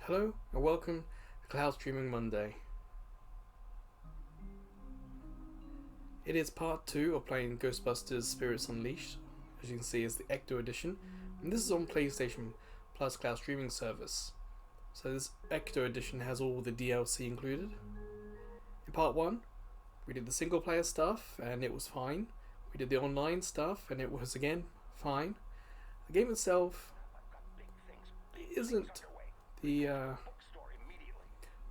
Hello and welcome to Cloud Streaming Monday. It is part 2 of playing Ghostbusters Spirits Unleashed. As you can see, it's the Ecto Edition, and this is on PlayStation Plus Cloud Streaming Service. So this Ecto Edition has all the DLC included. In part 1, we did the single player stuff and it was fine. We did the online stuff and it was again fine. The game itself isn't the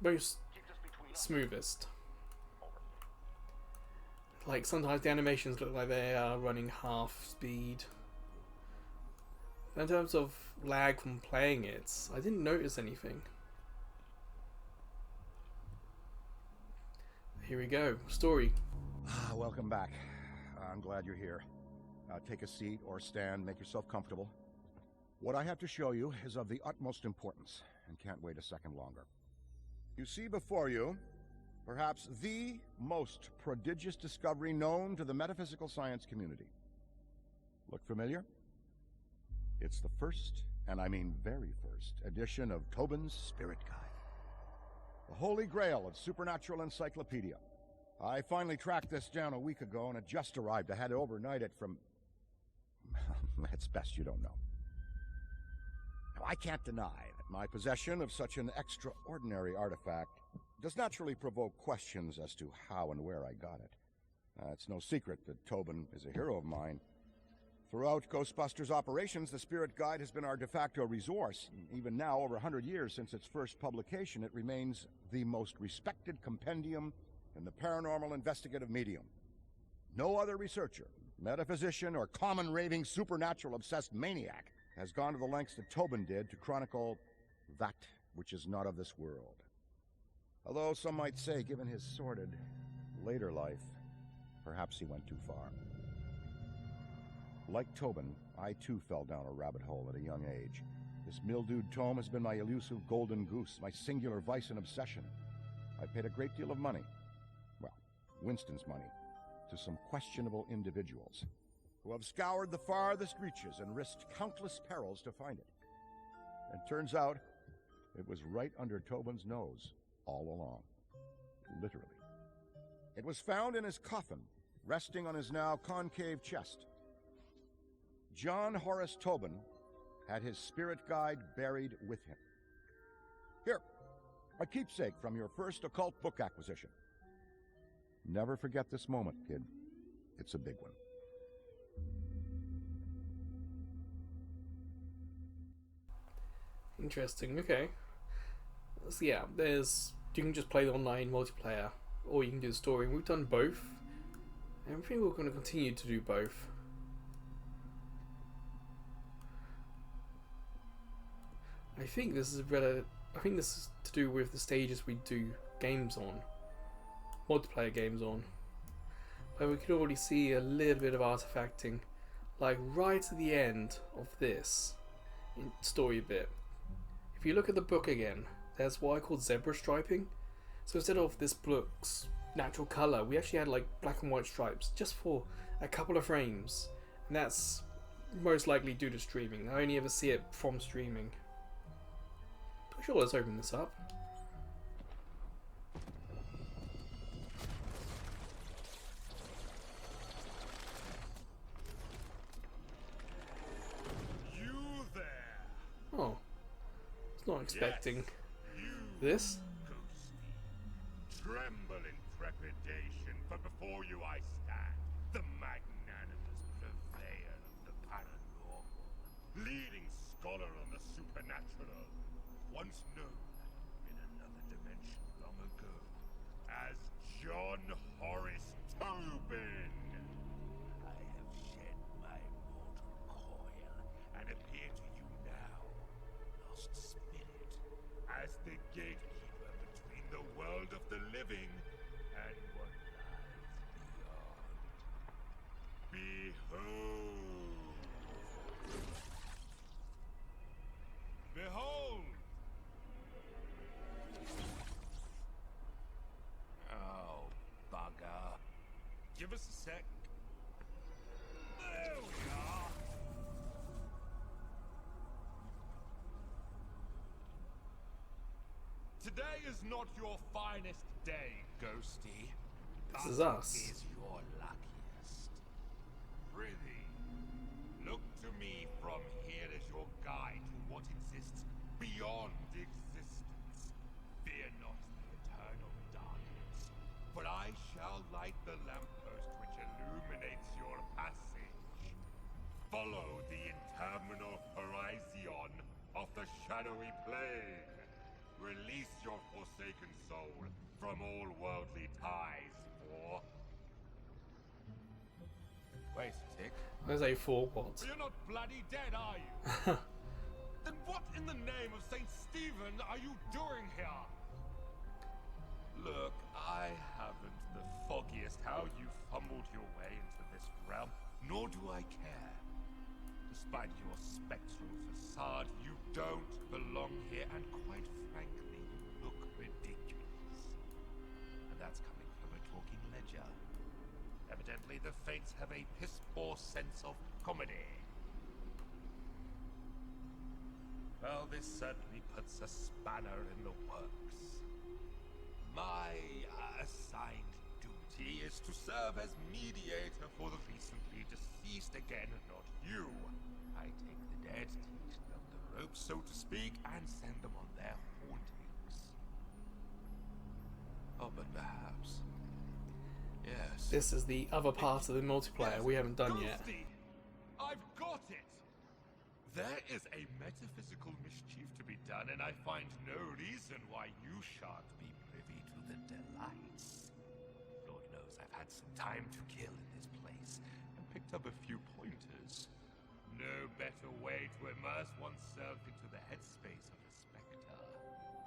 most smoothest. Like sometimes the animations look like they are running half speed. In terms of lag from playing it, I didn't notice anything. Here we go. Story. Welcome back. I'm glad you're here. Take a seat or stand, make yourself comfortable. What I have to show you is of the utmost importance, and can't wait a second longer. You see before you, perhaps the most prodigious discovery known to the metaphysical science community. Look familiar? It's the first, and I mean very first, edition of Tobin's Spirit Guide. The holy grail of supernatural encyclopedia. I finally tracked this down a week ago, and it just arrived. I had to overnight it from... It's best you don't know. Now, I can't deny that my possession of such an extraordinary artifact does naturally provoke questions as to how and where I got it. It's no secret that Tobin is a hero of mine. Throughout Ghostbusters operations, the Spirit Guide has been our de facto resource. Even now, over 100 years since its first publication, it remains the most respected compendium in the paranormal investigative medium. No other researcher, metaphysician, or common raving supernatural obsessed maniac has gone to the lengths that Tobin did to chronicle that which is not of this world. Although some might say, given his sordid later life, perhaps he went too far. Like Tobin, I too fell down a rabbit hole at a young age. This mildewed tome has been my elusive golden goose, my singular vice and obsession. I paid a great deal of money, well, Winston's money, to some questionable individuals who have scoured the farthest reaches and risked countless perils to find it. And turns out, it was right under Tobin's nose all along. Literally. It was found in his coffin, resting on his now concave chest. John Horace Tobin had his spirit guide buried with him. Here, a keepsake from your first occult book acquisition. Never forget this moment, kid. It's a big one. Interesting, okay. So yeah, you can just play the online multiplayer, or you can do the story. We've done both, and I think we're going to continue to do both. I think this is to do with the stages we do games on, multiplayer games on. But we can already see a little bit of artifacting, like right at the end of this story bit. If you look at the book again, there's what I call zebra striping. So instead of this book's natural colour, we actually had like black and white stripes just for a couple of frames. And that's most likely due to streaming. I only ever see it from streaming. But sure, let's open this up. You there? Oh, I was not expecting this. Ghosty. Tremble in trepidation, for before you I stand, the magnanimous purveyor of the paranormal, leading scholar on the supernatural, once known in another dimension long ago as John Horace Tobin. I have shed my mortal coil and appear to you now, lost spirit, as the gatekeeper between the world of the living and what lies beyond. Behold! Oh, bugger. Give us a sec. There we are. Today is not your finest day, Ghosty. This is us. Is your luckiest. Prithee, look to me from here as your guide to what exists beyond existence. Fear not the eternal darkness, for I shall light the lamppost which illuminates your passage. Follow the interminable horizon of the shadowy plane. Release your forsaken soul from all worldly ties, for... Wait a tick. There's a for what? You're not bloody dead, are you? Then what in the name of Saint Stephen are you doing here? Look, I haven't the foggiest how you fumbled your way into this realm, nor do I care. Despite your spectral facade, you don't belong here, and quite frankly, you look ridiculous. And that's coming from a talking ledger. Evidently, the Fates have a piss-poor sense of comedy. Well, this certainly puts a spanner in the works. My assigned duty is to serve as mediator for the recently deceased again, not you. I take the dead, teach them the ropes, so to speak, and send them on their hauntings. Oh, but perhaps... Yes. This is the other part of the multiplayer we haven't done yet. Ghosty, I've got it! There is a metaphysical mischief to be done, and I find no reason why you shan't be privy to the delights. Lord knows I've had some time to kill in this place, and picked up a few pointers. No better way to immerse oneself into the headspace of a spectre.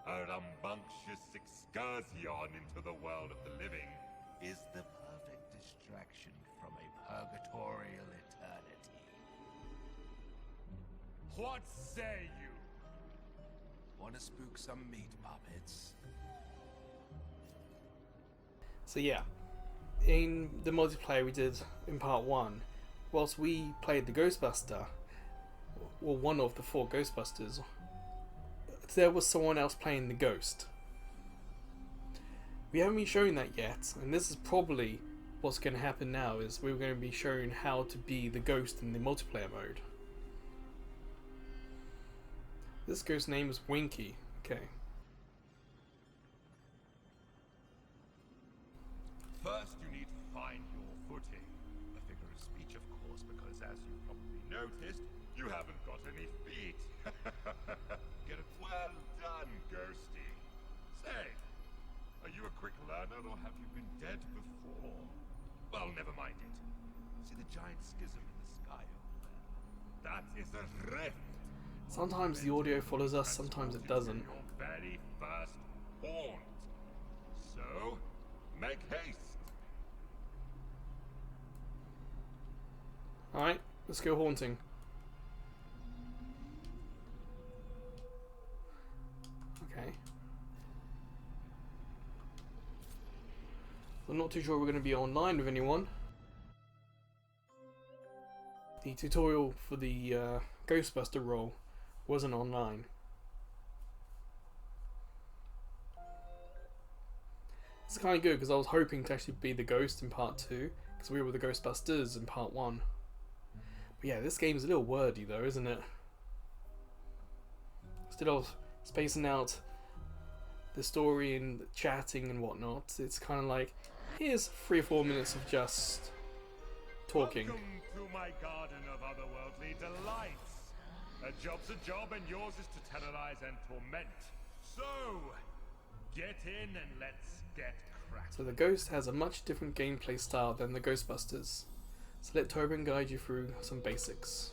A rambunctious excursion into the world of the living is the perfect distraction from a purgatorial eternity. What say you? Wanna spook some meat puppets? So yeah, in the multiplayer we did in part 1, whilst we played the Ghostbuster, or one of the 4 Ghostbusters, there was someone else playing the Ghost. We haven't been shown that yet, and this is probably what's going to happen now, is we're going to be shown how to be the Ghost in the multiplayer mode. This Ghost's name is Winky. Okay. First, you need to find your footing. A figure of speech, of course, because as you probably noticed, you haven't got any feet. Get it well done, Ghosty. Say, are you a quick learner, or have you been dead before? Well, never mind it. See the giant schism in the sky over there? That is a rift. Sometimes the audio follows us, sometimes it doesn't. Your very first haunt. So, make haste. Alright, let's go haunting. Okay. I'm not too sure we're going to be online with anyone. The tutorial for the Ghostbuster role wasn't online. It's kind of good because I was hoping to actually be the Ghost in part 2, because we were the Ghostbusters in part 1. But yeah, this game's a little wordy though, isn't it? Instead of spacing out the story and chatting and whatnot, it's kind of like, here's 3 or 4 minutes of just talking. Welcome to my garden of otherworldly delights. A job's a job, and yours is to terrorize and torment. So, get in and let's get cracking. So the Ghost has a much different gameplay style than the Ghostbusters. So let Tobin guide you through some basics.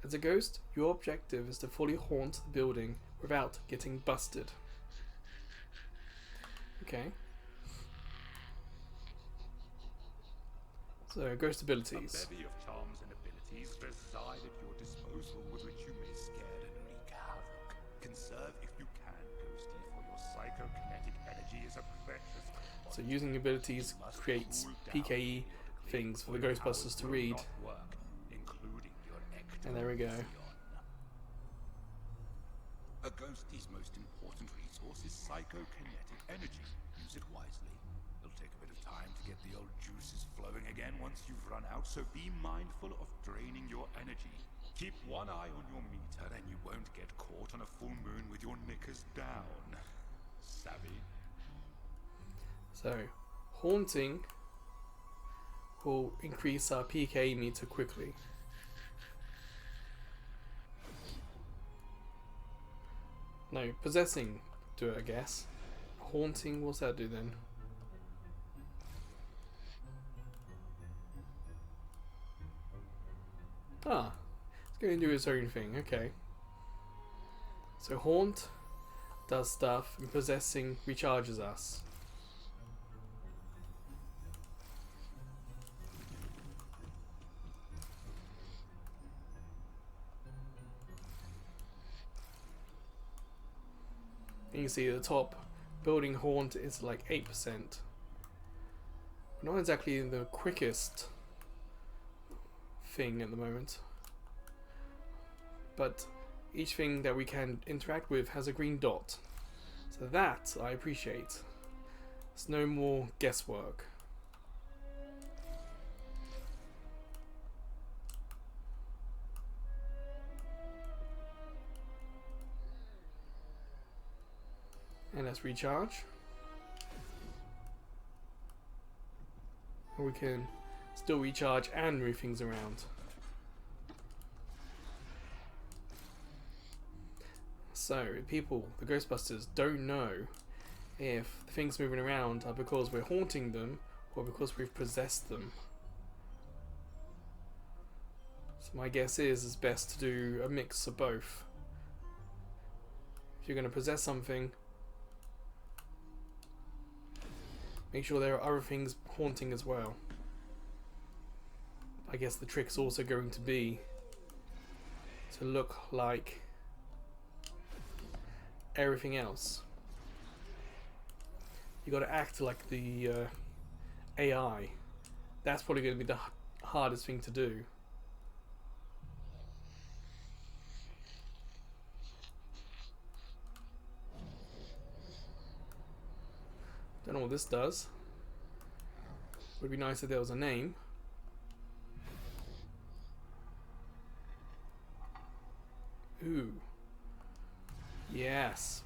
As a Ghost, your objective is to fully haunt the building without getting busted. Okay. So, Ghost abilities. A bevy of charms and abilities reside at your disposal with which you may scare and wreak havoc. Conserve if you can, Ghosty, for your psychokinetic energy is a precious commodity. So using abilities creates PKE things for the Ghostbusters to read. Including your Ecto And there we go. Edition. A Ghosty's most important source is psychokinetic energy. Use it wisely. It'll take a bit of time to get the old juices flowing again once you've run out, so be mindful of draining your energy. Keep one eye on your meter and you won't get caught on a full moon with your knickers down. Savvy? So, haunting will increase our PK meter quickly. No, possessing do it, I guess. Haunting, what's that do then? Ah, it's going to do its own thing, okay. So haunt does stuff and possessing recharges us. You can see at the top, building haunt is like 8%. Not exactly the quickest thing at the moment, but each thing that we can interact with has a green dot, so that I appreciate. There's no more guesswork. And let's recharge. And we can still recharge and move things around. So, people, the Ghostbusters, don't know if the things moving around are because we're haunting them or because we've possessed them. So my guess is it's best to do a mix of both. If you're going to possess something, make sure there are other things haunting as well. I guess the trick's also going to be to look like everything else. You got to act like the AI. That's probably going to be the hardest thing to do. Don't know what this does. Would be nice if there was a name. Ooh. Yes.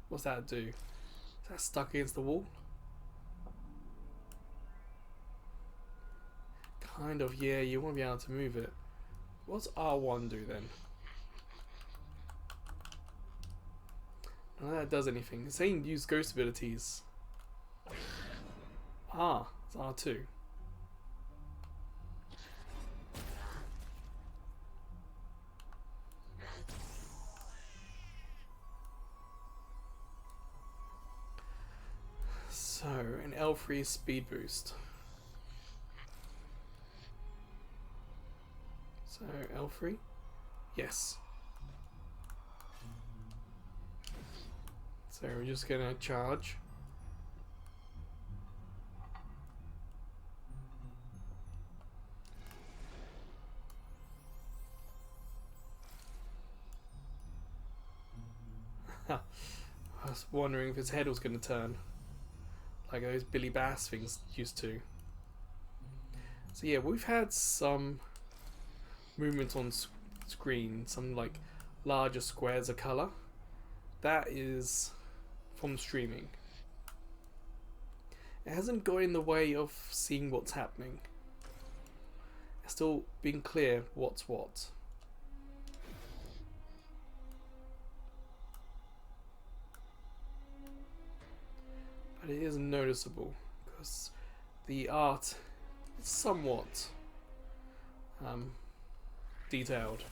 What's that do? Is that stuck against the wall? Kind of, yeah, you want to be able to move it. What's R1 do then? None of that does anything. It's saying use ghost abilities. Ah, it's R2. So, an L3 speed boost. So, L3? Yes. So, we're just gonna charge. I was wondering if his head was gonna turn. Like those Billy Bass things used to. So yeah, we've had some movement on screen, some like larger squares of colour. That is from streaming. It hasn't got in the way of seeing what's happening. It's still being clear what's what. But it is noticeable because the art is somewhat detailed.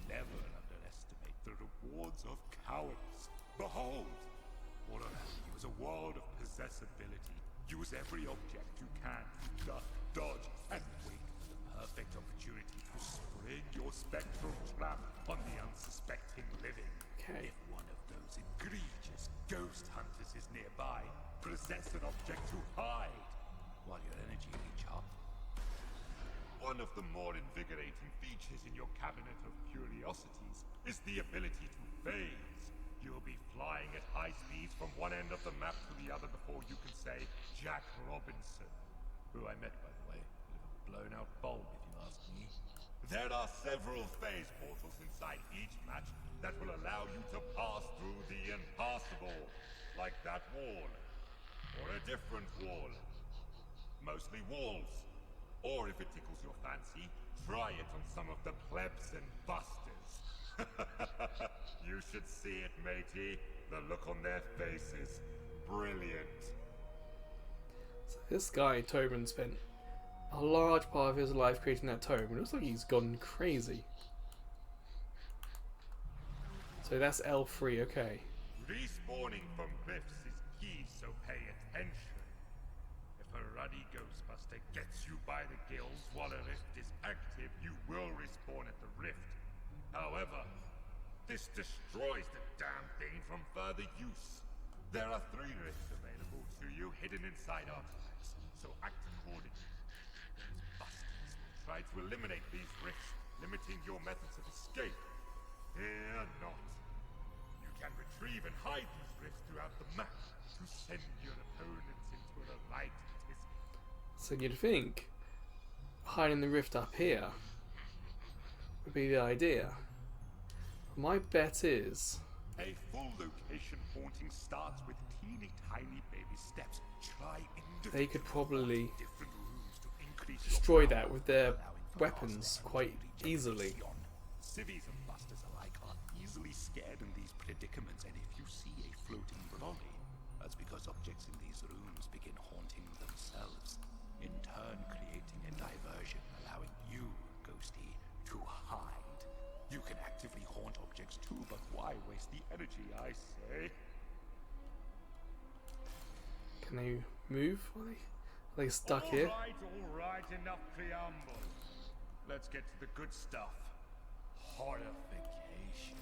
Never underestimate the rewards of cowardice. Behold! All around you is a world of possessibility. Use every object you can to duck, dodge, and wait for the perfect opportunity to spring your spectral trap on the unsuspecting living. Okay. If one of those egregious ghost hunters is nearby, possess an object to hide while your energy recharges. One of the more invigorating features in your cabinet of curiosities curiosities is the ability to phase. You'll be flying at high speeds from one end of the map to the other before you can say Jack Robinson, who I met, by the way. Bit of a blown-out bulb, if you ask me. There are several phase portals inside each match that will allow you to pass through the impassable, like that wall, or a different wall. Mostly walls. Or if it tickles your fancy, try it on some of the plebs and busters. You should see it, matey. The look on their faces. Brilliant. So this guy, Tobin, spent a large part of his life creating that tome, and it looks like he's gone crazy. So that's L3, okay. Respawning from rifts is key, so pay attention. If a ruddy Ghostbuster gets you by the gills while a rift is active, you will respawn at the rift. However, this destroys the damn thing from further use. There are 3 rifts available to you hidden inside artifacts, so act accordingly. These busters will try to eliminate these rifts, limiting your methods of escape. Fear not. You can retrieve and hide these rifts throughout the map to send your opponents into a light anticipation. So you'd think hiding the rift up here would be the idea. My bet is A full location haunting starts with teeny tiny baby steps. Try they could probably different rooms to increase destroy that with their weapons quite easily. Civvies and busters alike are easily scared in these predicaments, and if you see a floating brolly, that's because objects in these rooms begin haunting themselves, in turn creating a diversion, allowing you, Ghosty, to hide. You can actively haunt objects too, but why waste the energy, I say? Can they move? Are they stuck here? All right, enough preamble. Let's get to the good stuff. Horrification.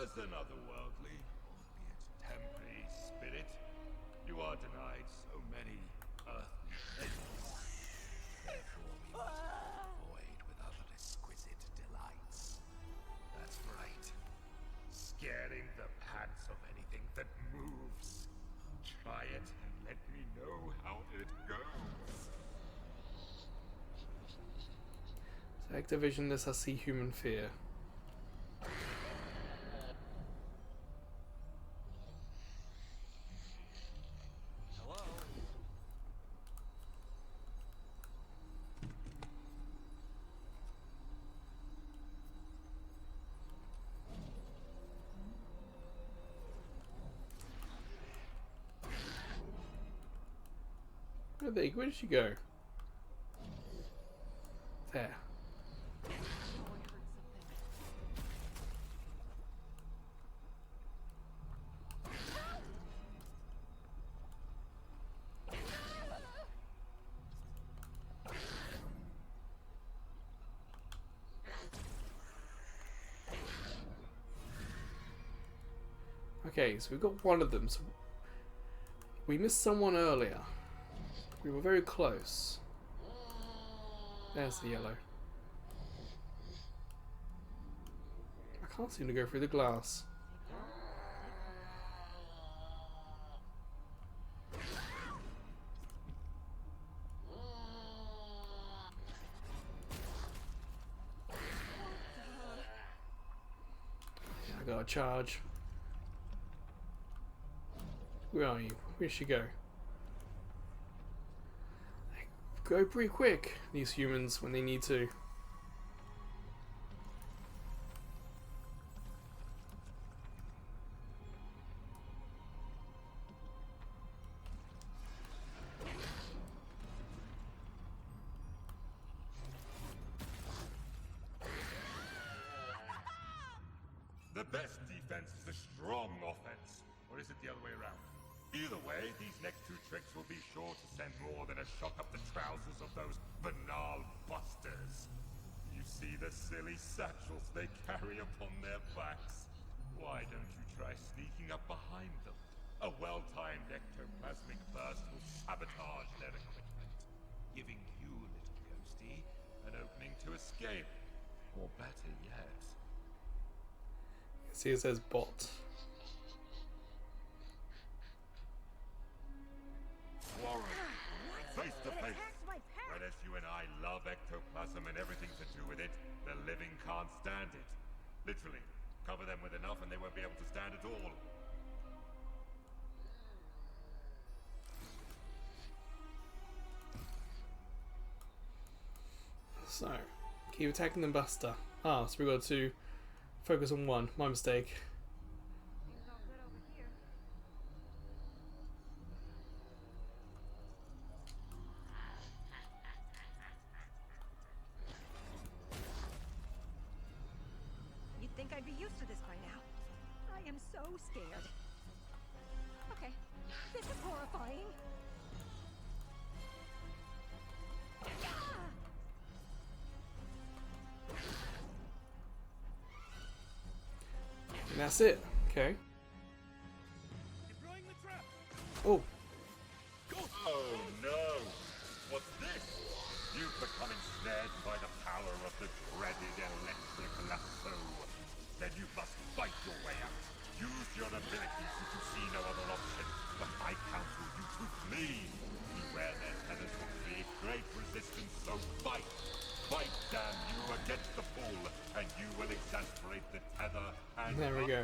As an otherworldly, albeit temporary spirit, you are denied so many earthly pleasures. Therefore, we must fill the void with other exquisite delights. That's right. Scaring the pants of anything that moves. Try it and let me know how it goes. So Activision lets us see human fear. Where did she go? There. Okay, so we've got one of them. So we missed someone earlier. We were very close. There's the yellow. I can't seem to go through the glass. I got a charge. Where are you? Where'd she go? They go pretty quick, these humans, when they need to. The best defense is a strong offense. Or is it the other way around? Either way, these next 2 tricks will be sure to send more than a shock up the trousers of those banal busters. You see the silly satchels they carry upon their backs? Why don't you try sneaking up behind them? A well-timed ectoplasmic burst will sabotage their equipment, giving you, little ghosty, an opening to escape. Or better yet, See, it says bot. Warren, face to face. Whereas you and I love ectoplasm and everything to do with it, the living can't stand it. Literally, cover them with enough and they won't be able to stand at all. So, keep attacking the Buster. Ah, so we got to focus on one. My mistake. Seems all good over here. You'd think I'd be used to this by now. I am so scared. Okay, this is horrifying. And that's it. Okay. Deploying the trap. Oh, Oh no! What's this? You've become ensnared by the power of the dreaded electric lasso. Then you must fight your way out. Use your abilities if you see no other option. But I counsel you to flee. Beware their tethers will create great resistance, so fight! Fight, damn you, against the pull, and you will exasperate the tether and... there we go.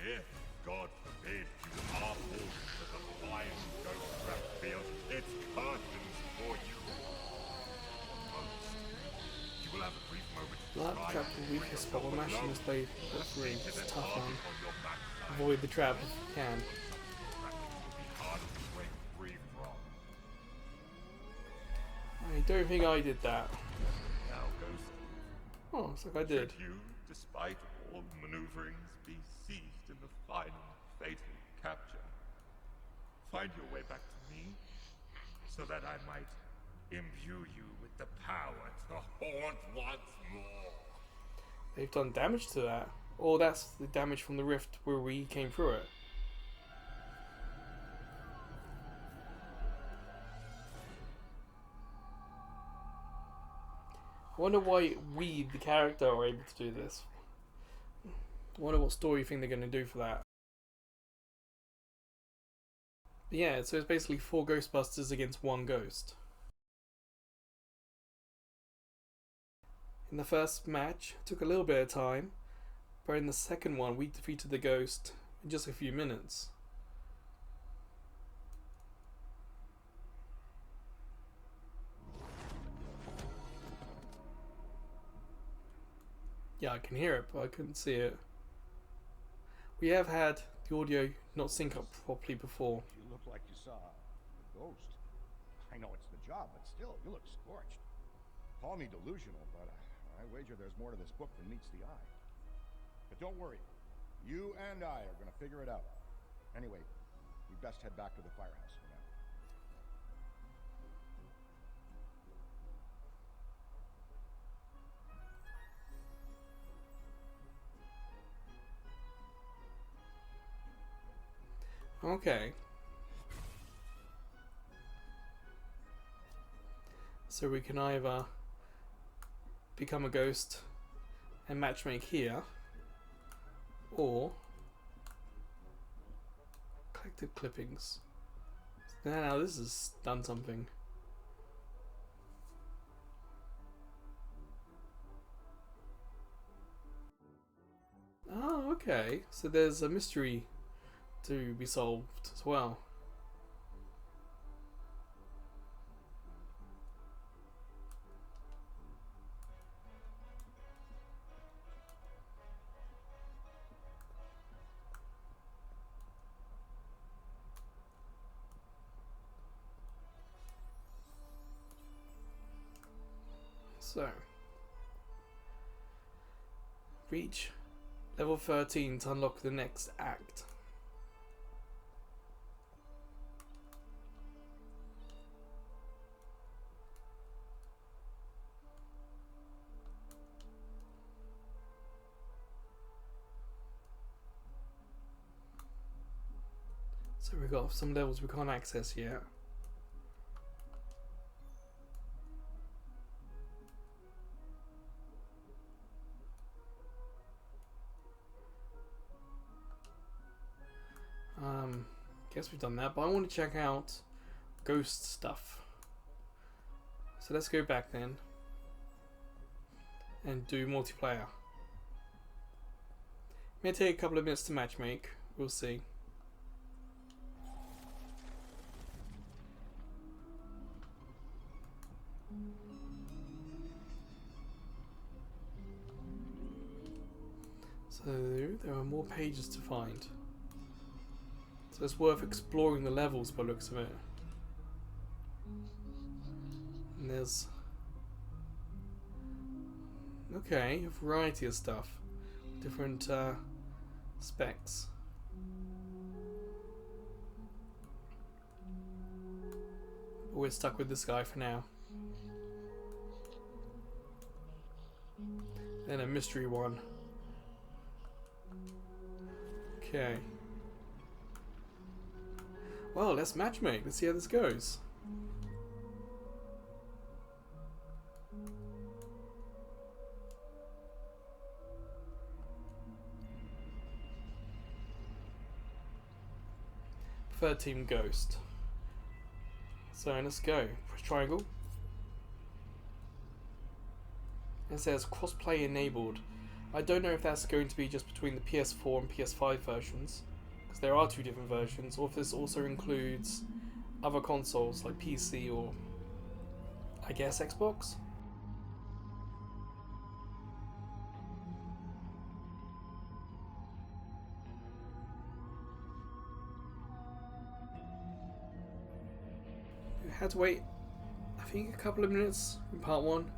If, God forbid, you are pulled to the flying ghost trap field, it's curtains for you. You will have a brief moment to Like the try trap and the weakest spot when mashing this blade. That's really There's a tough target one. on your backside. Avoid the trap if you can. Tracking will be hard to break free from. I don't think I did that. Now, Ghost, Oh, looks like I did. should you, despite all maneuverings, be seized in the final fatal capture, find your way back to me, so that I might imbue you with the power to haunt once more. They've done damage to that. Or that's the damage from the rift where we came through it. I wonder why we, the character, are able to do this. I wonder what story thing they're going to do for that. But yeah, so it's basically 4 Ghostbusters against 1 ghost. In the first match, it took a little bit of time, but in the second one, we defeated the ghost in just a few minutes. Yeah, I can hear it, but I couldn't see it. We have had the audio not sync up properly before. You look like you saw a ghost. I know it's the job, but still, you look scorched. Call me delusional, but I wager there's more to this book than meets the eye. But don't worry. You and I are going to figure it out. Anyway, we best head back to the firehouse for now. Okay. So we can either become a ghost and matchmake here, or collective clippings. Now this has done something. Oh, okay. So there's a mystery to be solved as well. So, reach level 13 to unlock the next act. So we've got some levels we can't access yet. Guess we've done that, but I want to check out ghost stuff. So let's go back then and do multiplayer. May take a couple of minutes to matchmake. We'll see. So there are more pages to find. So it's worth exploring the levels by the looks of it. And there's... okay, a variety of stuff. Different specs. But we're stuck with this guy for now. Then a mystery one. Okay. Well, let's matchmake. Let's see how this goes. Third team Ghost. So let's go. Press triangle. It says crossplay enabled. I don't know if that's going to be just between the PS4 and PS5 versions, because there are two different versions, or if this also includes other consoles like PC or I guess Xbox. We had to wait, I think, a couple of minutes in part one.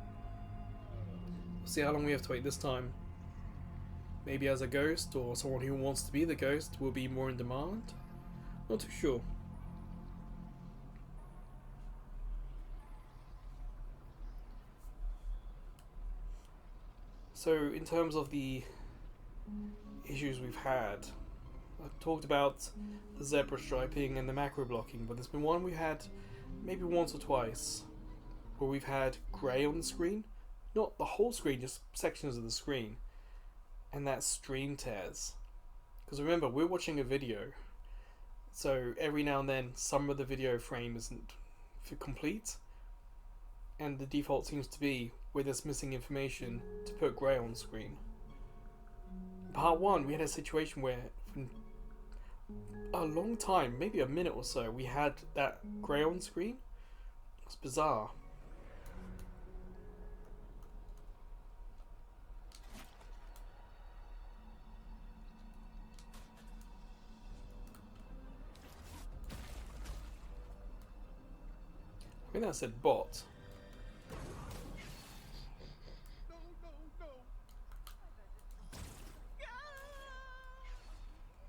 We'll see how long we have to wait this time. Maybe as a ghost, or someone who wants to be the ghost will be more in demand. Not too sure. So in terms of the issues we've had, I've talked about the zebra striping and the macro blocking, but there's been one we had maybe once or twice where we've had grey on the screen. Not the whole screen, just sections of the screen. And that's stream tears. Because remember, we're watching a video, so every now and then some of the video frame isn't complete, and the default seems to be where there's missing information to put grey on screen. In part one, we had a situation where for a long time, maybe a minute or so, we had that grey on screen. It's bizarre. I think that said bot.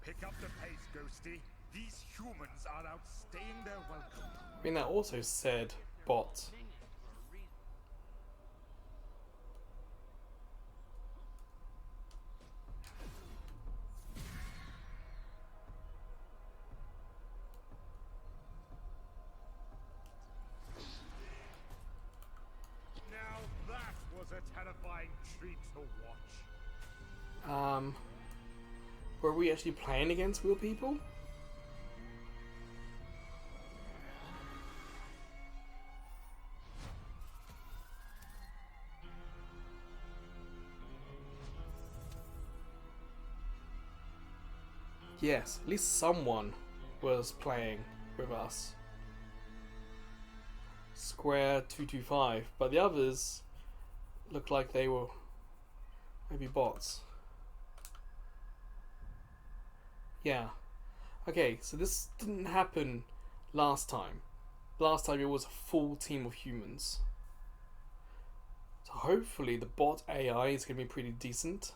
Pick up the pace, Ghosty. These humans are outstaying their welcome. I think that also said bot. A terrifying treat to watch. Were we actually playing against real people? Yes, at least someone was playing with us. Square 225, but the others looked like they were maybe bots. Yeah. Okay, so this didn't happen last time. Last time it was a full team of humans. So hopefully the bot AI is going to be pretty decent.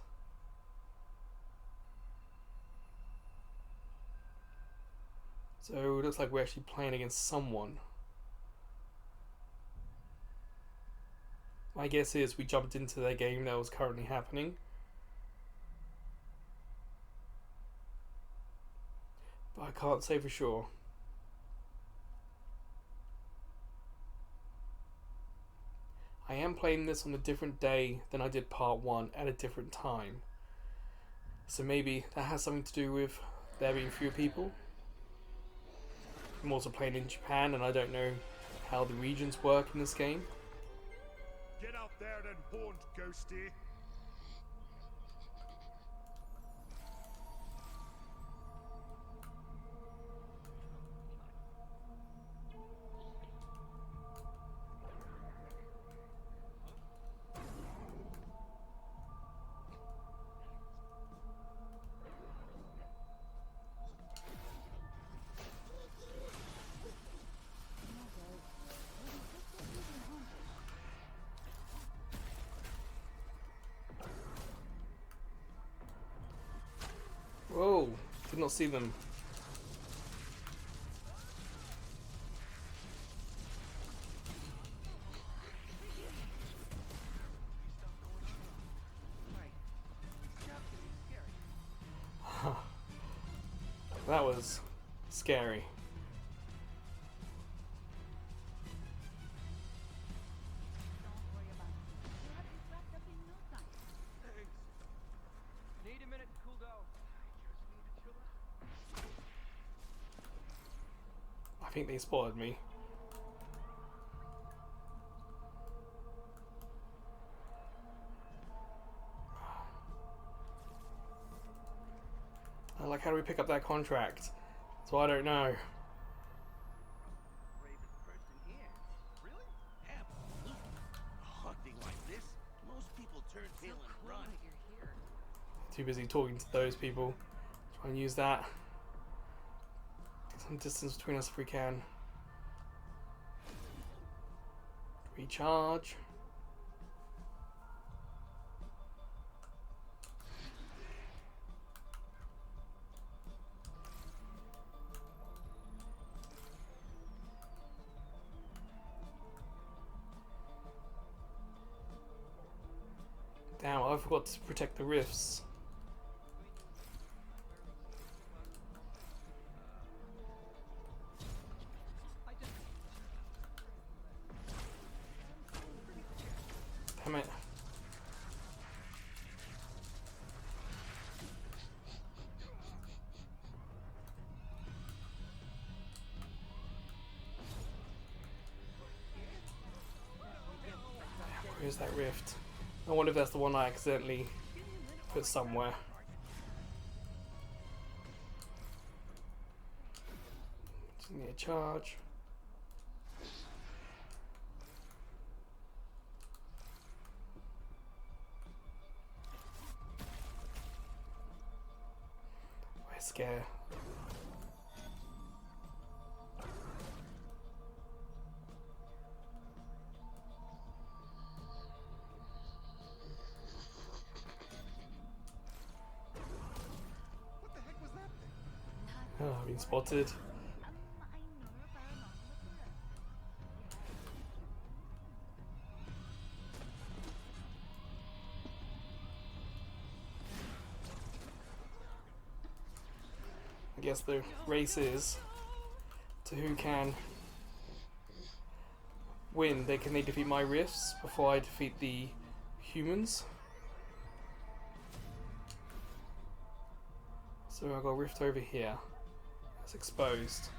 So it looks like we're actually playing against someone. My guess is we jumped into their game that was currently happening. But I can't say for sure. I am playing this on a different day than I did part 1 at a different time. So maybe that has something to do with there being fewer people. I'm also playing in Japan, and I don't know how the regions work in this game. Get out there and haunt, Ghosty. Whoa, did not see them. That was scary. Need a minute to cool down. I think they spotted me. Like, how do we pick up that contract? So I don't know. Bravest person here. Really? Absolutely. Hunting like this, most people turn tail and run. You're here. Too busy talking to those people. Try and use that. Get some distance between us if we can. Recharge. Damn, I forgot to protect the rifts. Damn it. Where's that rift? I wonder if that's the one I accidentally put somewhere. Just need a charge. We're scared. Oh, I've been spotted. I guess the race is to who can win. Can they defeat my rifts before I defeat the humans? So I've got a rift over here. It's exposed.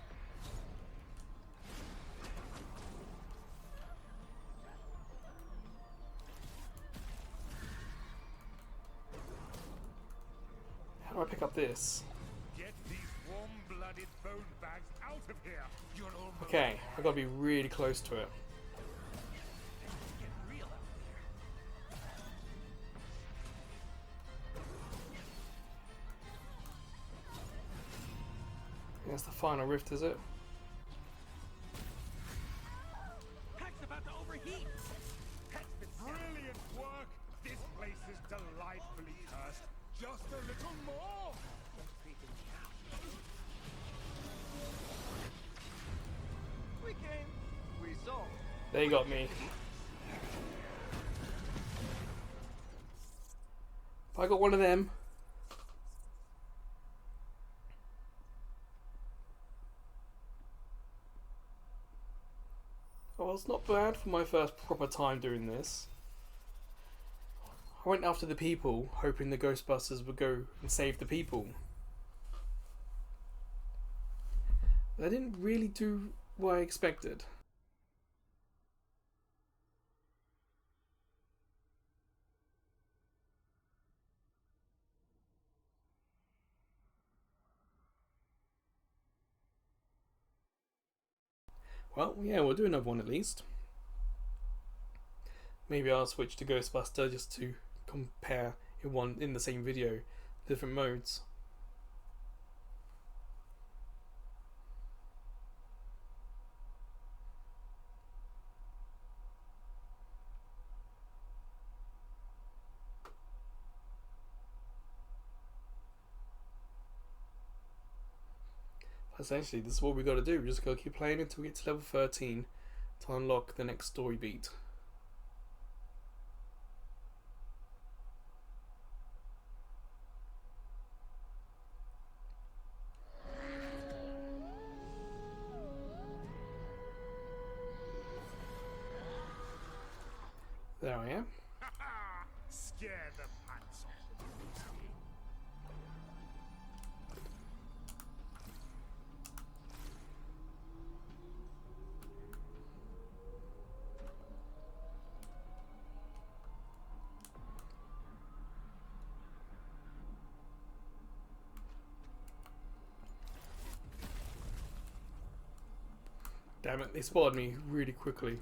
How do I pick up this? Get these warm-blooded bone bags out of here. You're almost Okay, I've got to be really close to it. That's the final rift, is it? Pack's about to overheat. brilliant work. This place is delightfully cursed. Just a little more. We came. We saw. They got me. If I got one of them. Well, it's not bad for my first proper time doing this. I went after the people, hoping the Ghostbusters would go and save the people. That didn't really do what I expected. Well, yeah, we'll do another one at least. Maybe I'll switch to Ghostbuster just to compare in the same video, different modes. Essentially, this is what we got to do. We just got to keep playing until we get to level 13 to unlock the next story beat. There I am. Scare the pants off. Damn it, they spotted me really quickly.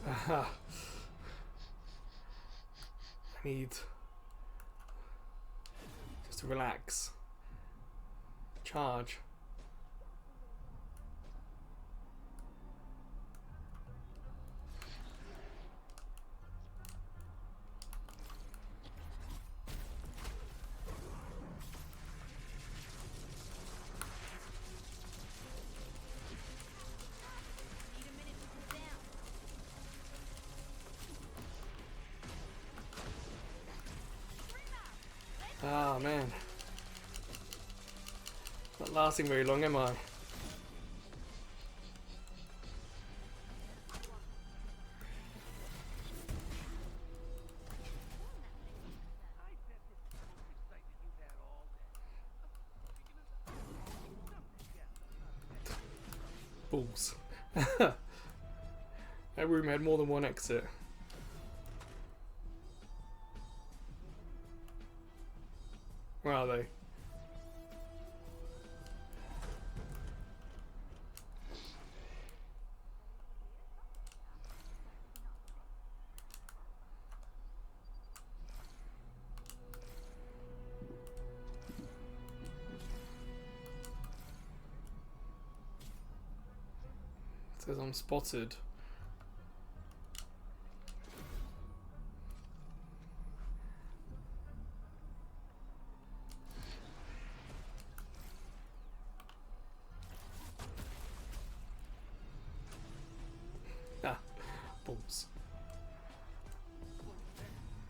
Aha. I need just to relax. Charge. Ah, man. Not lasting very long, am I? Balls. That room had more than one exit. Where are they? It says I'm spotted. Ah, balls.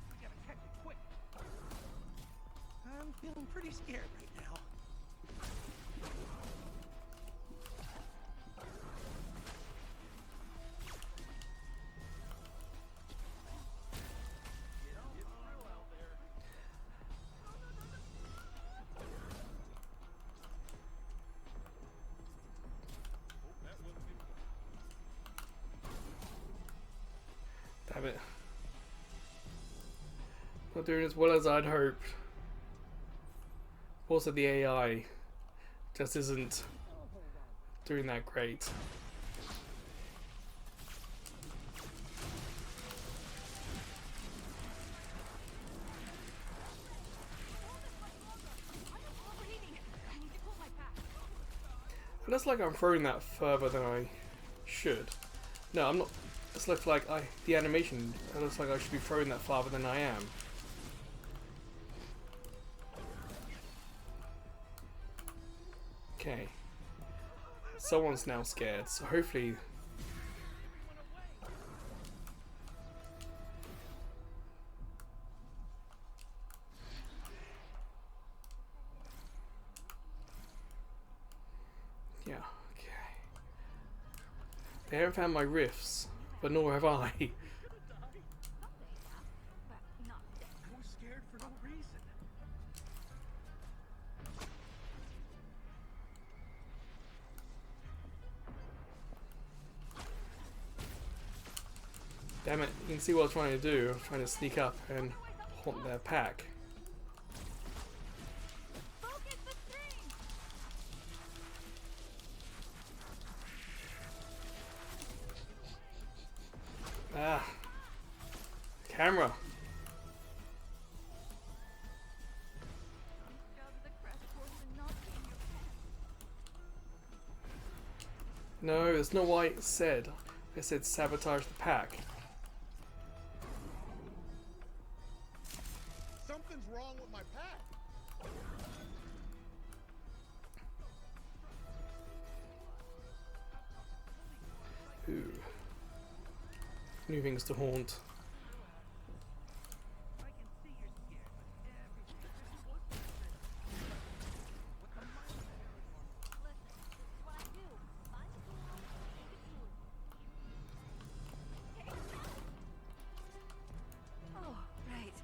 We gotta catch it quick. I'm feeling pretty scared right now. Damn it. Not doing as well as I'd hoped. Also, the AI just isn't doing that great. It looks like I'm throwing that further than I should. No, I'm not. It looks like the animation, it looks like I should be throwing that farther than I am. Okay. Someone's now scared, so hopefully... They haven't found my rifts, but nor have I. But not dead. I was scared for no reason. Damn it, you can see what I was trying to do. I was trying to sneak up and haunt their pack. Focus the string. Ah. Camera. Shove the crest towards the knot in your pants. No, that's not what I said. I said sabotage the pack. Something's wrong with my pack. Ooh. New things to haunt. I can see you're scared, but everything was what the mindset Listen, this is what I do. Find a tool, make it cool. Oh, right.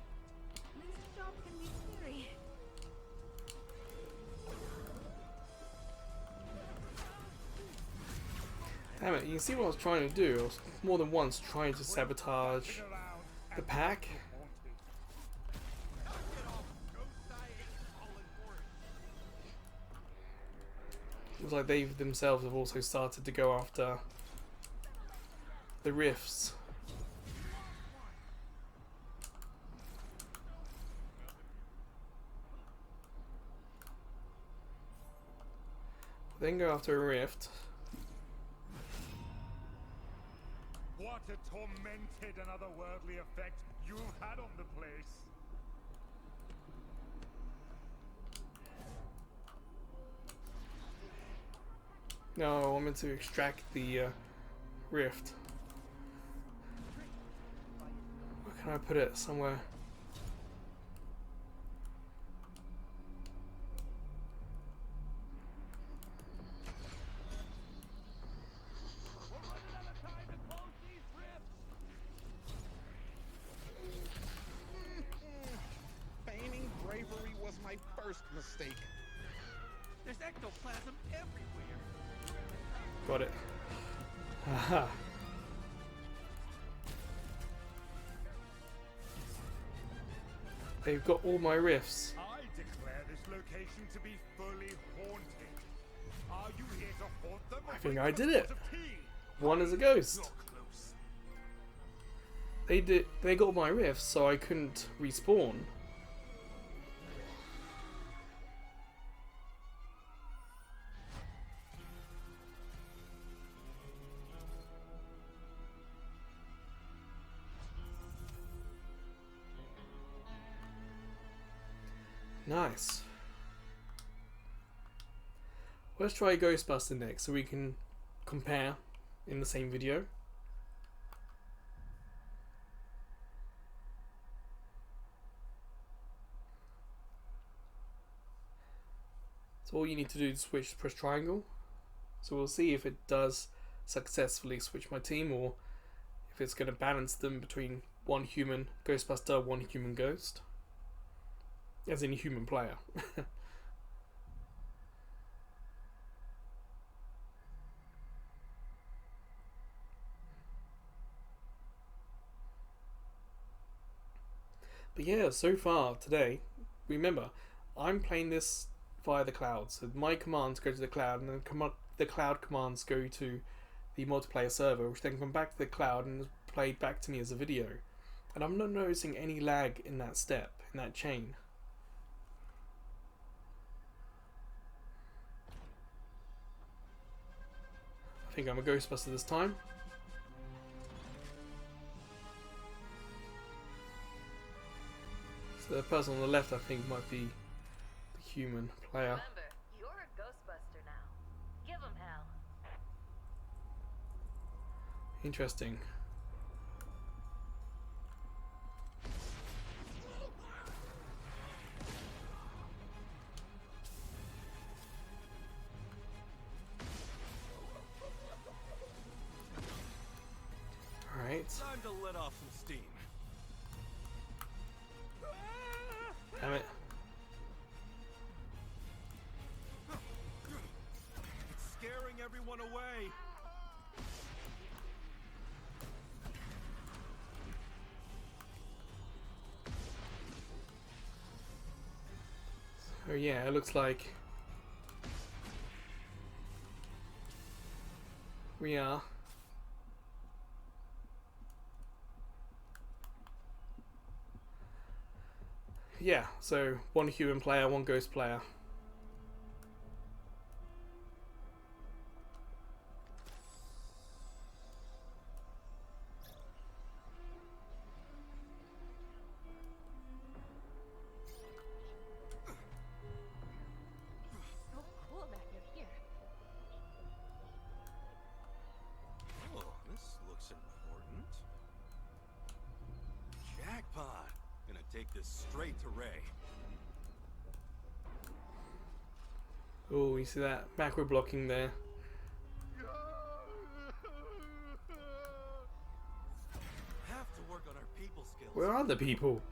This job can be scary. Damn it, you can see what I was trying to do. I was more than once trying to sabotage the pack. It was like they themselves have also started to go after the rifts. Then go after a rift. What a tormented and otherworldly effect you've had on the place. No, I wanted to extract the rift. Where can I put it? Somewhere. Feigning bravery was my first mistake. There's ectoplasm everywhere. Got it. Aha. They've got all my rifts. I declare this location to be fully haunted. Are you here to haunt them? I think I did it. One as a ghost. You're close. They got my rifts, so I couldn't respawn. Nice. Let's try Ghostbuster next so we can compare in the same video. So all you need to do is push triangle. So we'll see if it does successfully switch my team or if it's going to balance them between one human Ghostbuster, one human ghost. As in a human player. But yeah, so far today, remember, I'm playing this via the cloud. So my commands go to the cloud, and then the cloud commands go to the multiplayer server, which then come back to the cloud and is played back to me as a video. And I'm not noticing any lag in that step, in that chain. I think I'm a Ghostbuster this time. So the person on the left, I think, might be the human player. Remember, you're a Ghostbuster now. Give him hell. Interesting. Time to let off some steam. Damn it. It's scaring everyone away. Oh yeah, it looks like we are. Yeah, so one human player, one ghost player. So cool that you're here. Oh, this looks important. Jackpot. Gonna take this straight to Ray. Oh, you see that macro blocking there? Have to work on our people skills. Where are the people?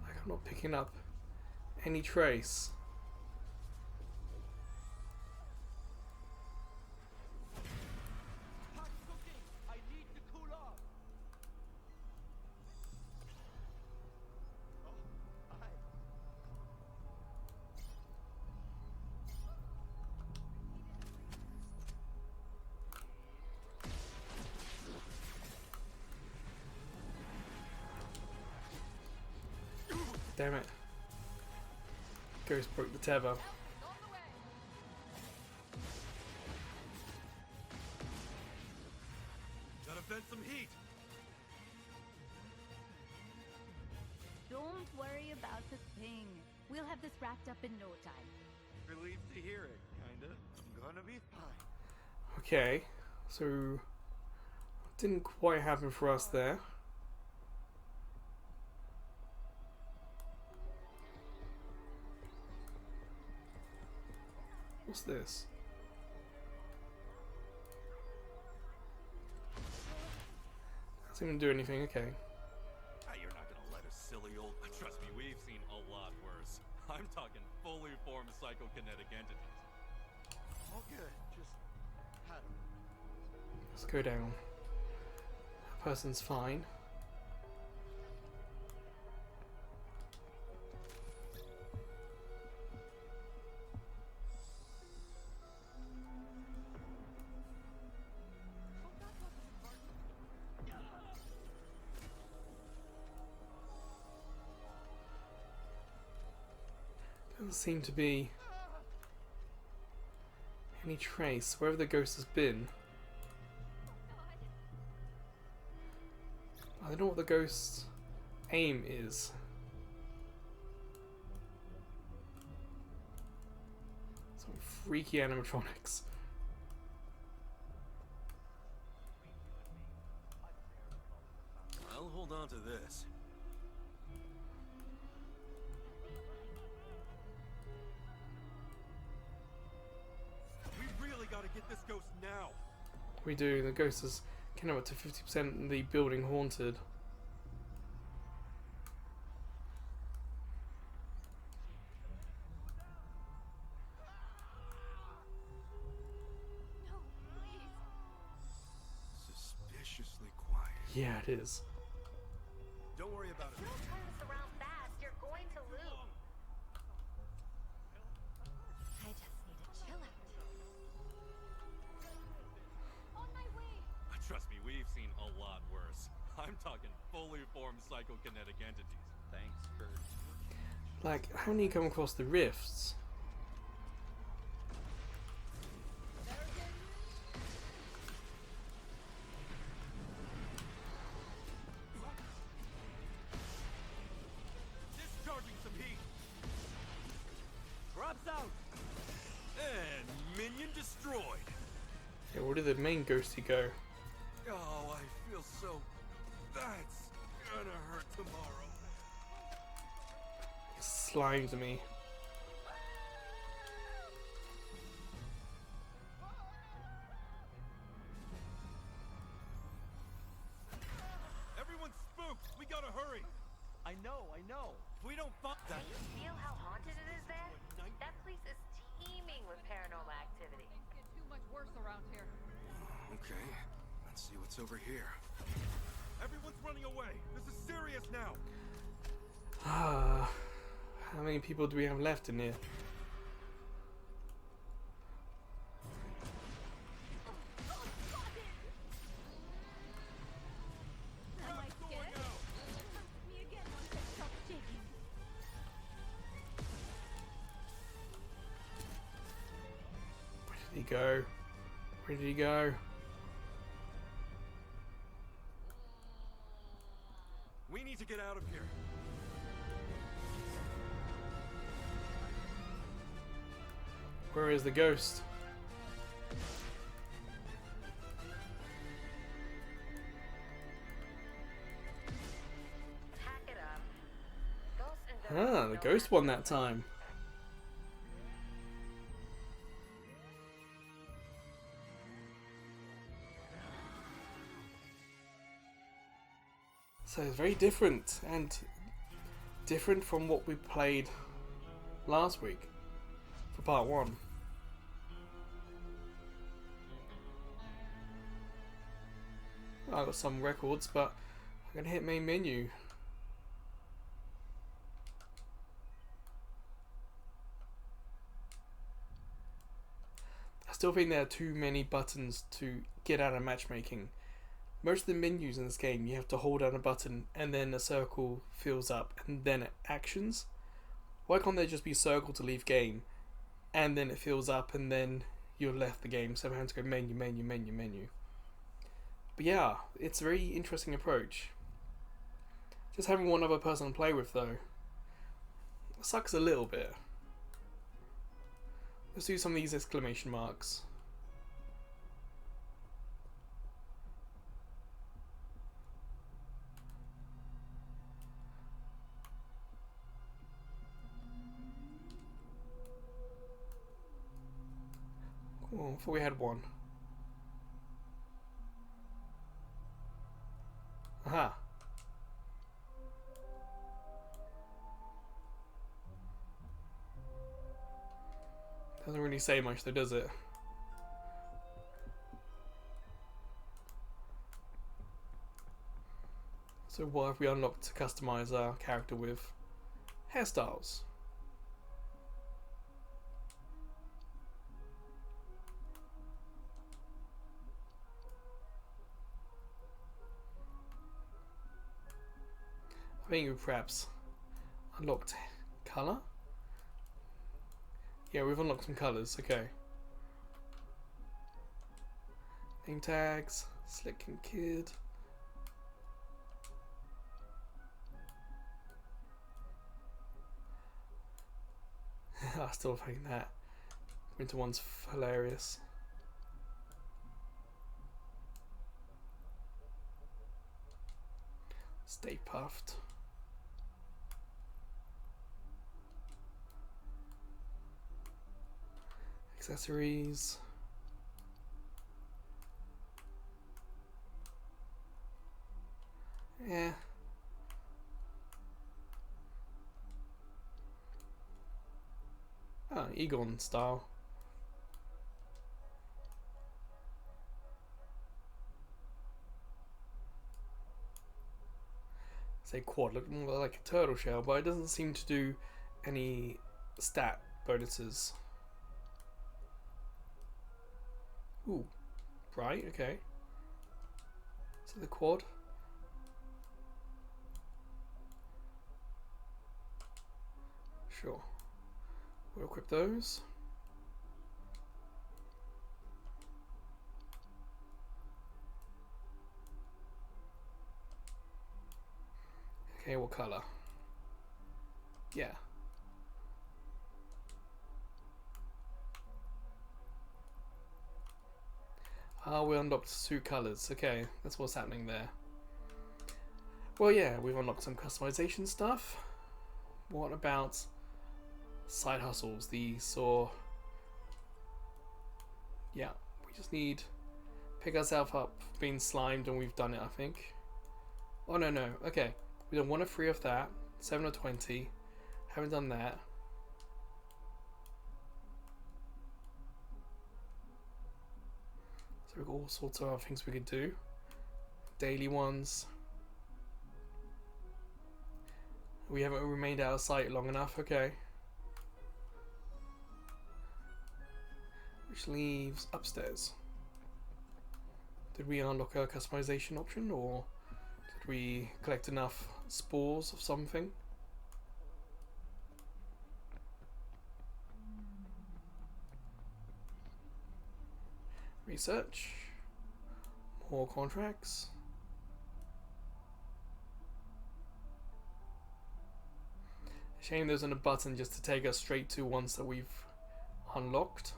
Like, I'm not picking up any trace. Hot cooking. I need to cool off. Oh, hi. Damn it. Ghost broke the tether. Gotta vent some heat. Don't worry about the thing. We'll have this wrapped up in no time. Relieved to hear it, kinda. I'm gonna be fine. Okay, so didn't quite happen for us there. What's this? Doesn't even do anything, okay. You're not gonna let a silly old... Trust me, we've seen a lot worse. I'm talking fully formed psychokinetic entities. All good. Just had them. Let's go down. That person's fine. Doesn't seem to be any trace wherever the ghost has been. I don't know what the ghost's aim is. Some freaky animatronics. I'll hold on to this. We really gotta get this ghost now. We do. The ghost is kind of up to 50% of the building haunted. No, please. Suspiciously quiet. Yeah, it is. Don't worry about it. Don't turn this around fast. You're going to lose. I just need to chill out. On my way. Trust me, we've seen a lot worse. I'm talking fully formed psychokinetic entities. Thanks for... Like, how do you come across the rifts? Discharging some heat. Drops out. And minion destroyed. Yeah, where did the main ghosty go? Oh, I feel so that's gonna hurt tomorrow. Slimes me. Everyone's spooked. We gotta hurry. I know. If we don't find that. Can you feel how haunted it is there? That place is teeming with paranormal activity. Things get too much worse around here. Okay, let's see what's over here. Everyone's running away. This is serious now. Ah, how many people do we have left in here? Am I scared? Me again once I stop shaking. Where did he go? Where did he go? We need to get out of here. Where is the ghost? Pack it up. Ghosts and Ah, ghosts the don't ghost have won that time. So it's very different, and different from what we played last week for part 1. I got some records, but I'm gonna hit main menu. I still think there are too many buttons to get out of matchmaking. Most of the menus in this game, you have to hold down a button and then a circle fills up and then it actions. Why can't there just be circle to leave game and then it fills up and then you're left the game, so I have to go menu, menu, menu, menu. But yeah, it's a very interesting approach. Just having one other person to play with though sucks a little bit. Let's do some of these exclamation marks. Cool, I thought we had one. Aha. Doesn't really say much though, does it? So what have we unlocked to customize our character with? Hairstyles. I think we perhaps unlocked colour? Yeah, we've unlocked some colours, okay. Name tags, Slick and Kid. I still think that winter one's hilarious. Stay puffed. Accessories. Yeah. Ah, Egon style. Say quad, look more like a turtle shell, but it doesn't seem to do any stat bonuses. Ooh, bright, okay. So the quad. Sure. We'll equip those. Okay, what color? Yeah. Ah, we unlocked suit colours. Okay, that's what's happening there. Well, yeah, we've unlocked some customization stuff. What about side hustles? These or... Yeah, we just need... Pick ourselves up, being slimed, and we've done it, I think. Oh, no. Okay. We've done 1 of 3 of that. 7 of 20. Haven't done that. So we've got all sorts of other things we could do. Daily ones. We haven't remained out of sight long enough. Okay. Which leaves upstairs. Did we unlock a customization option, or did we collect enough spores of something? Research. More contracts. Shame there isn't a button just to take us straight to ones that we've unlocked.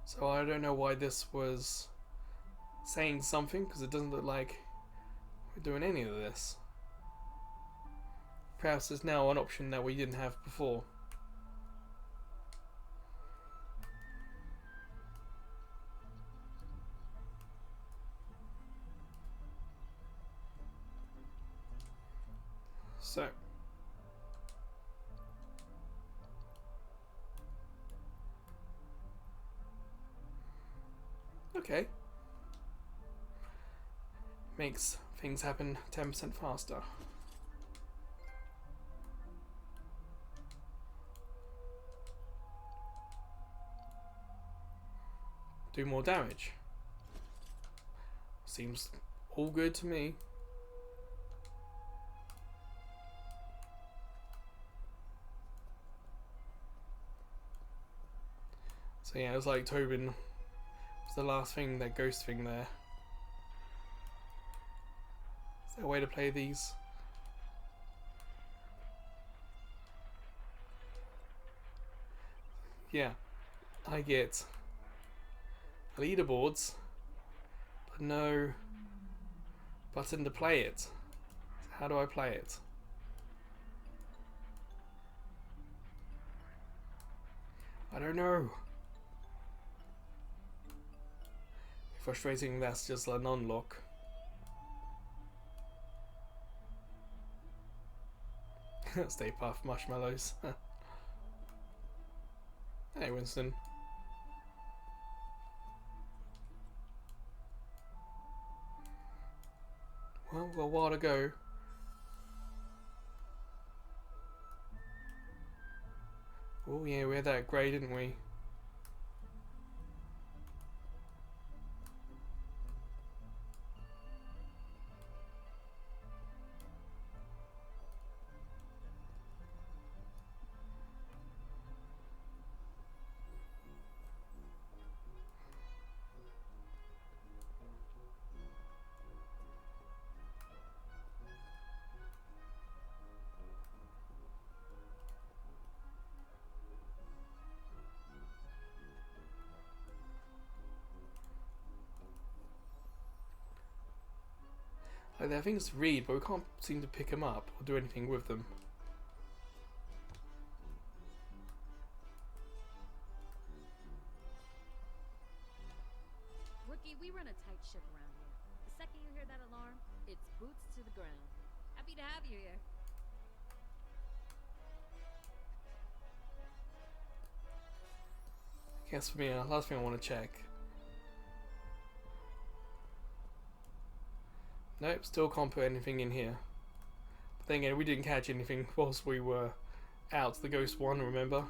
So I don't know why this was saying something, because it doesn't look like we're doing any of this. Perhaps there's now an option that we didn't have before. So okay. Makes things happen 10% faster. Do more damage. Seems all good to me. So yeah, it was like Tobin was the last thing, that ghost thing there. Is there a way to play these? Yeah, I get leaderboards, but no button to play it. So how do I play it? I don't know. Frustrating, that's just an unlock. Stay Puft Marshmallows. Hey Winston. Well, we've got a while to go. Oh yeah, we had that grey, didn't we? Like, there are things to read, but we can't seem to pick them up or do anything with them. Rookie, we run a tight ship around here. The second you hear that alarm, it's boots to the ground. Happy to have you here. I guess for me, last thing I want to check. Nope, still can't put anything in here. But then again, we didn't catch anything whilst we were out the Ghost one, remember?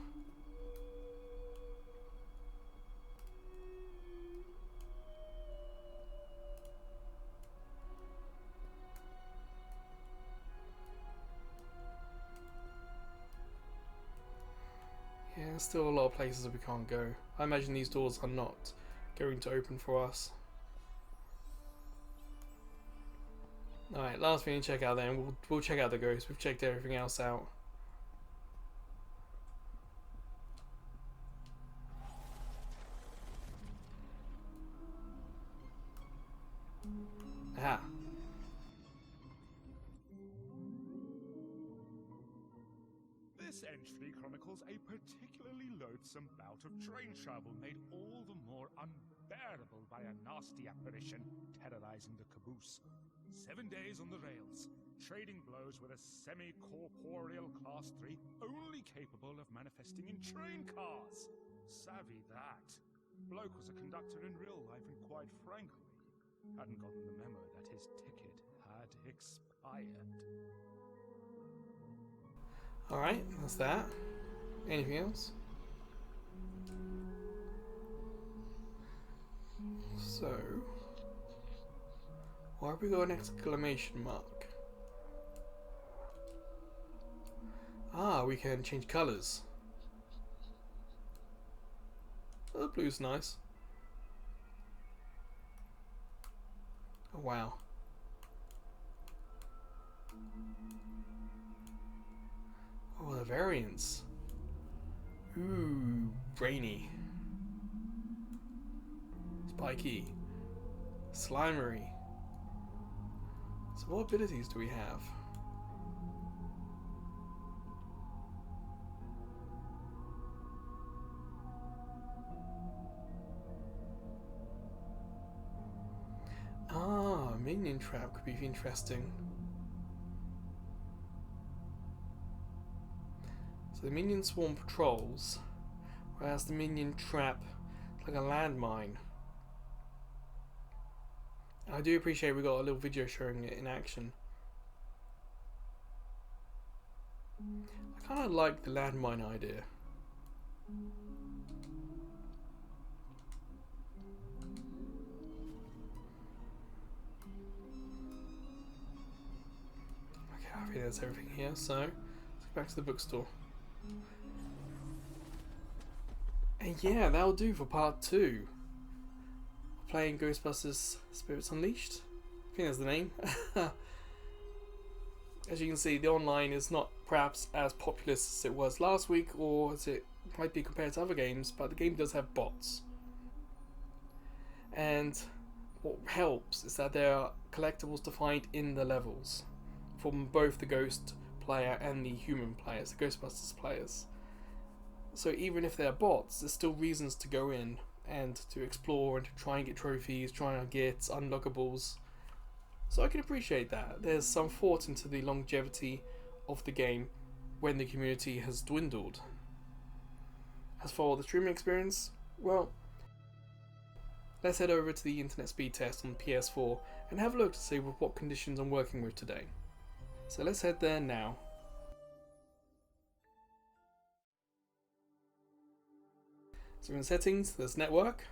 Yeah, there's still a lot of places that we can't go. I imagine these doors are not going to open for us. Alright, last thing to check out then. We'll check out the ghost. We've checked everything else out. This entry chronicles a particularly loathsome bout of train travel made all the more unbearable by a nasty apparition terrorizing the caboose. 7 days on the rails, trading blows with a semi-corporeal Class 3 only capable of manifesting in train cars. Savvy that. Bloke was a conductor in real life and quite frankly, hadn't gotten the memo that his ticket had expired. Alright, that's that. Anything else? So, why have we got an exclamation mark? Ah, we can change colours. Oh, the blue's nice. Oh wow. Oh, the variants. Ooh, brainy. Spiky. Slimery. So what abilities do we have? Ah, minion trap could be interesting. So the minion swarm patrols, whereas the minion trap is like a landmine. I do appreciate we got a little video showing it in action. I kind of like the landmine idea. Okay, I think that's everything here, so let's go back to the bookstore. And yeah, that'll do for part 2. Playing Ghostbusters Spirits Unleashed. I think that's the name. As you can see, the online is not perhaps as populous as it was last week, or as it might be compared to other games, but the game does have bots. And what helps is that there are collectibles to find in the levels from both the Ghost player and the human players, the Ghostbusters players. So even if they're bots, there's still reasons to go in and to explore and to try and get trophies, try and get unlockables. So I can appreciate that. There's some thought into the longevity of the game when the community has dwindled. As for the streaming experience, well, let's head over to the internet speed test on the PS4 and have a look to see what conditions I'm working with today. So let's head there now. So in settings, there's network,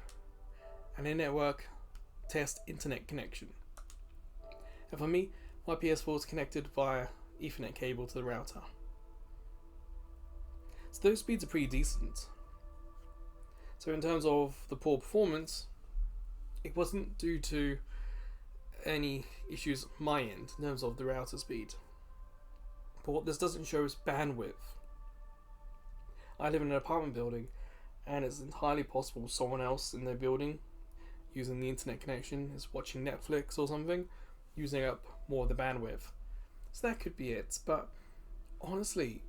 and in network, test internet connection. And for me, my PS4 is connected via Ethernet cable to the router. So those speeds are pretty decent. So in terms of the poor performance, it wasn't due to any issues on my end in terms of the router speed. But what this doesn't show is bandwidth. I live in an apartment building, and it's entirely possible someone else in their building using the internet connection is watching Netflix or something, using up more of the bandwidth. So that could be it, but honestly,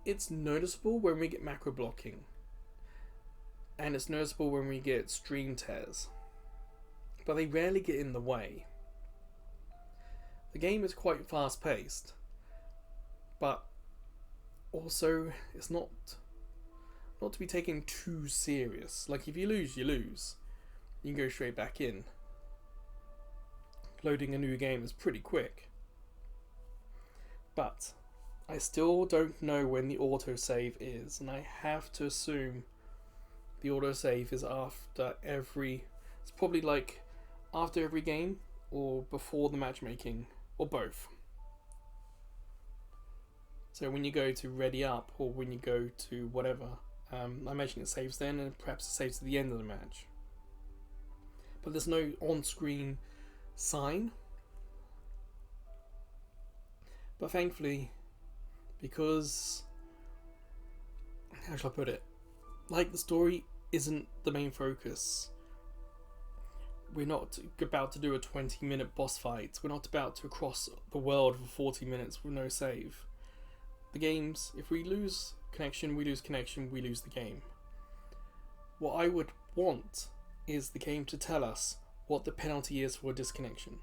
it's noticeable when we get macro blocking, and it's noticeable when we get stream tears, but they rarely get in the way. The game is quite fast paced, but also it's not to be taken too serious. Like if you lose, you lose. You can go straight back in. Loading a new game is pretty quick. But I still don't know when the autosave is, and I have to assume the autosave is after every... It's probably like after every game or before the matchmaking, or both. So when you go to ready up or when you go to whatever, I imagine it saves then, and perhaps it saves at the end of the match. But there's no on-screen sign. But thankfully, because, how shall I put it? Like, the story isn't the main focus. We're not about to do a 20-minute boss fight. We're not about to cross the world for 40 minutes with no save. the games, if we lose connection, we lose connection, we lose the game. What I would want is the game to tell us what the penalty is for disconnection.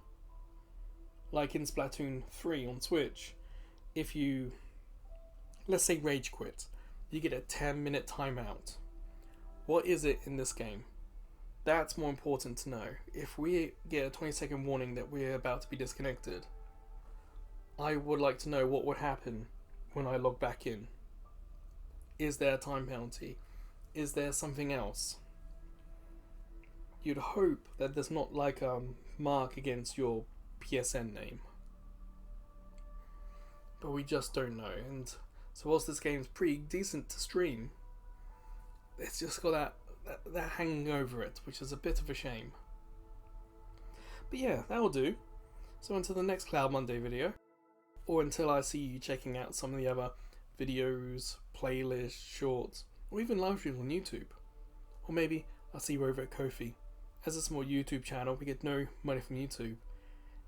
Like in Splatoon 3 on Switch, if you, let's say, rage quit, you get a 10-minute timeout. What is it in this game? That's more important to know. If we get a 20-second warning that we're about to be disconnected, I would like to know what would happen when I log back in. Is there a time penalty? Is there something else? You'd hope that there's not like a mark against your PSN name. But we just don't know. And so whilst this game's pretty decent to stream, it's just got that hanging over it, which is a bit of a shame. But yeah, that'll do. So until the next Cloud Monday video, or until I see you checking out some of the other videos, playlists, shorts, or even live streams on YouTube. Or maybe I'll see you over at Ko-fi. As a small YouTube channel, we get no money from YouTube.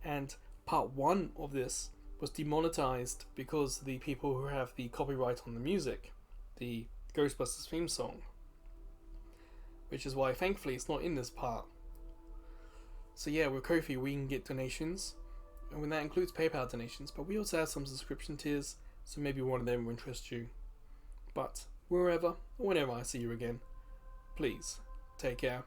And part 1 of this was demonetized because the people who have the copyright on the music, the Ghostbusters theme song, which is why thankfully it's not in this part. So yeah, with Ko-fi we can get donations, and when that includes PayPal donations, but we also have some subscription tiers, so maybe one of them will interest you. But wherever or whenever I see you again, please take care.